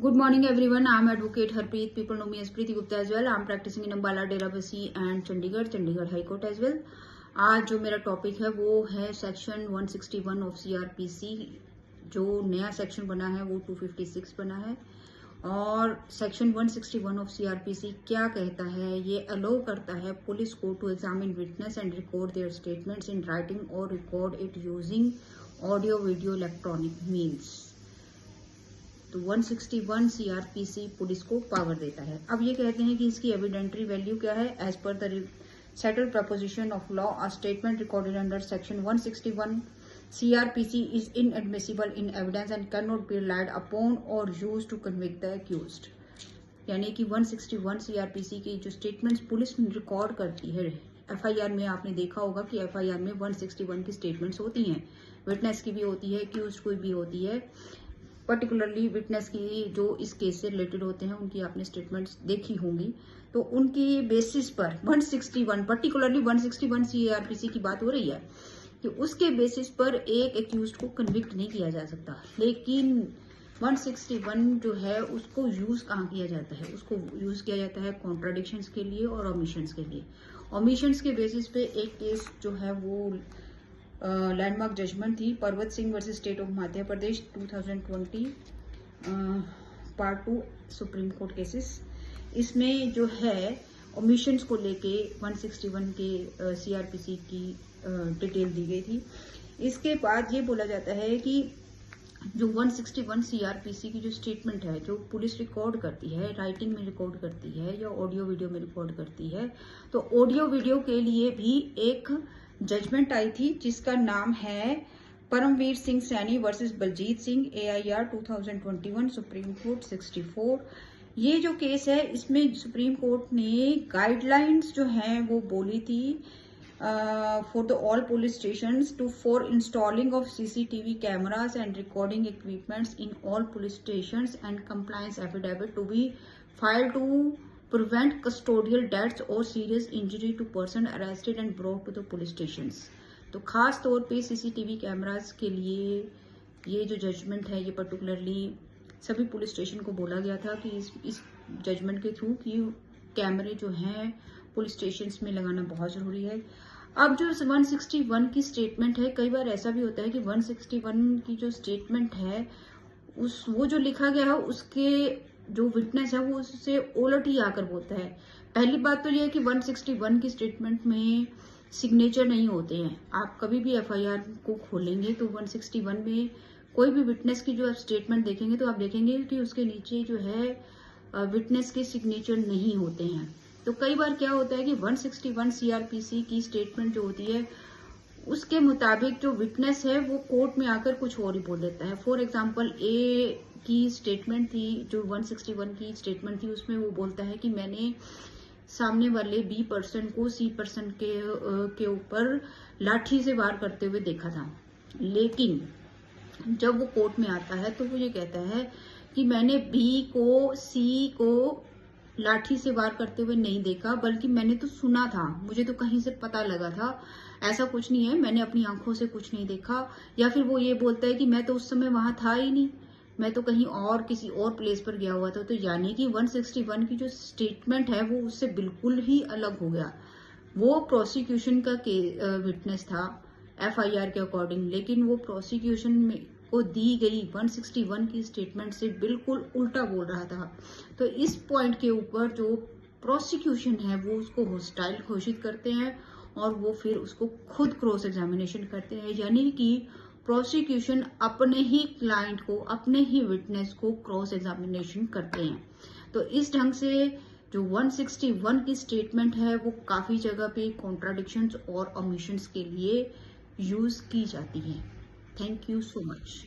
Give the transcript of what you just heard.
Good morning everyone. I am Advocate Harpreet. People know me as Preeti Gupta as well. I am practicing in Ambala, Derabasi and Chandigarh High Court as well. आज जो मेरा topic है वो है section 161 of CRPC। जो नया section बना है वो 256 बना है। और सेक्शन 161 ऑफ CRPC क्या कहता है? ये अलाउ करता है पुलिस को to examine witness and record their statements in writing और record it using audio video electronic means. तो 161 CRPC पुलिस को पावर देता है। अब ये कहते हैं कि इसकी एविडेंटरी वैल्यू क्या है? As per the settled proposition of law a statement recorded under section 161 CRPC is inadmissible in evidence and can not be relied upon or used to convict the accused. यानी कि 161 CRPC की जो statements police record करती है FIR में, आपने देखा होगा कि FIR में 161 की स्टेटमेंट्स होती हैं, विटनेस की भी होती है, अक्यूज्ड की भी होती है। पर्टिकुलरली विटनेस की जो इस केस से रिलेटेड होते हैं उनकी आपने स्टेटमेंट्स देखी होंगी। तो उनकी बेसिस पर 161 पर्टिकुलरली 161 CRPC की बात हो रही है कि उसके बेसिस पर एक एक्यूज्ड को कन्विक्ट नहीं किया जा सकता। लेकिन 161 जो है उसको यूज कहाँ किया जाता है? उसको यूज किया जाता है कॉन्ट्राडिक्शंस के लिए और ओमिशंस के लिए। ओमिशंस के बेसिस पे एक केस जो है वो लैंडमार्क जजमेंट थी, पर्वत Singh versus state of Madhya Pradesh 2020 part 2 supreme court cases. इसमें जो है ओमिशंस को लेके 161 के CRPC की डिटेल दी गई थी। इसके बाद ये बोला जाता है कि जो 161 CRPC की जो स्टेटमेंट है जो पुलिस रिकॉर्ड करती है, राइटिंग में रिकॉर्ड करती है या ऑडियो वीडियो में रिकॉर्ड करती है, तो ऑडियो वीडियो के लिए भी एक जजमेंट आई थी जिसका नाम है Paramvir Singh Saini versus Baljit Singh AIR 2021 supreme court 64। ये जो केस है इसमें सुप्रीम कोर्ट ने गाइडलाइंस जो हैं वो बोली थी for the all police stations to for installing of CCTV cameras and recording equipments in all police stations and compliance affidavit to be filed to prevent custodial deaths or serious injury to person arrested and brought to the police stations। तो खास तौर पे CCTV cameras के लिए ये जो judgement है ये पर्टिकुलरली सभी पुलिस स्टेशन को बोला गया था कि इस जजमेंट के थ्रू कि कैमरे जो हैं पुलिस स्टेशंस में लगाना बहुत जरूरी है। अब जो 161 की स्टेटमेंट है, कई बार ऐसा भी होता है कि 161 की जो स्टेटमेंट है वो जो लिखा गया है उसके जो विटनेस है वो उससे उलट ही आकर बोलता है। पहली बात तो ये है कि 161 की स्टेटमेंट में सिग्नेचर नहीं होते हैं। आप कभी भी FIR को खोलेंगे तो 161 में कोई भी विटनेस की जो आप स्टेटमेंट देखेंगे तो आप देखेंगे कि उसके नीचे जो है विटनेस के सिग्नेचर नहीं होते हैं। तो कई बार क्या होता है कि 161 CRPC की स्टेटमेंट जो होती है उसके मुताबिक जो विटनेस है वो कोर्ट में आकर कुछ और ही बोल देता है। फॉर एग्जाम्पल A की स्टेटमेंट थी, जो 161 की स्टेटमेंट थी, उसमें वो बोलता है कि मैंने सामने वाले B पर्सन को C पर्सन के ऊपर लाठी से वार करते हुए देखा था। लेकिन जब वो कोर्ट में आता है तो वो ये कहता है कि मैंने B को C को लाठी से वार करते हुए नहीं देखा, बल्कि मैंने तो सुना था, मुझे तो कहीं से पता लगा था, ऐसा कुछ नहीं है, मैंने अपनी आंखों से कुछ नहीं देखा। या फिर वो ये बोलता है कि मैं तो उस समय वहां था ही नहीं, मैं तो कहीं और किसी और प्लेस पर गया हुआ था। तो यानी कि 161 की जो स्टेटमेंट है वो उससे बिल्कुल ही अलग हो गया। वो प्रोसिक्यूशन का विटनेस था FIR के अकॉर्डिंग, लेकिन वो प्रोसिक्यूशन में को दी गई 161 की स्टेटमेंट से बिल्कुल उल्टा बोल रहा था। तो इस पॉइंट के ऊपर जो प्रोसिक्यूशन है वो उसको हॉस्टाइल घोषित करते हैं और वो फिर उसको खुद क्रॉस एग्जामिनेशन करते हैं। यानी कि प्रोसिक्यूशन अपने ही क्लाइंट को, अपने ही विटनेस को क्रॉस एग्जामिनेशन करते हैं। तो इस ढंग से जो 161 की स्टेटमेंट है वो काफी जगह पे कॉन्ट्राडिक्शंस और ओमिशंस के लिए यूज की जाती है। Thank you so much.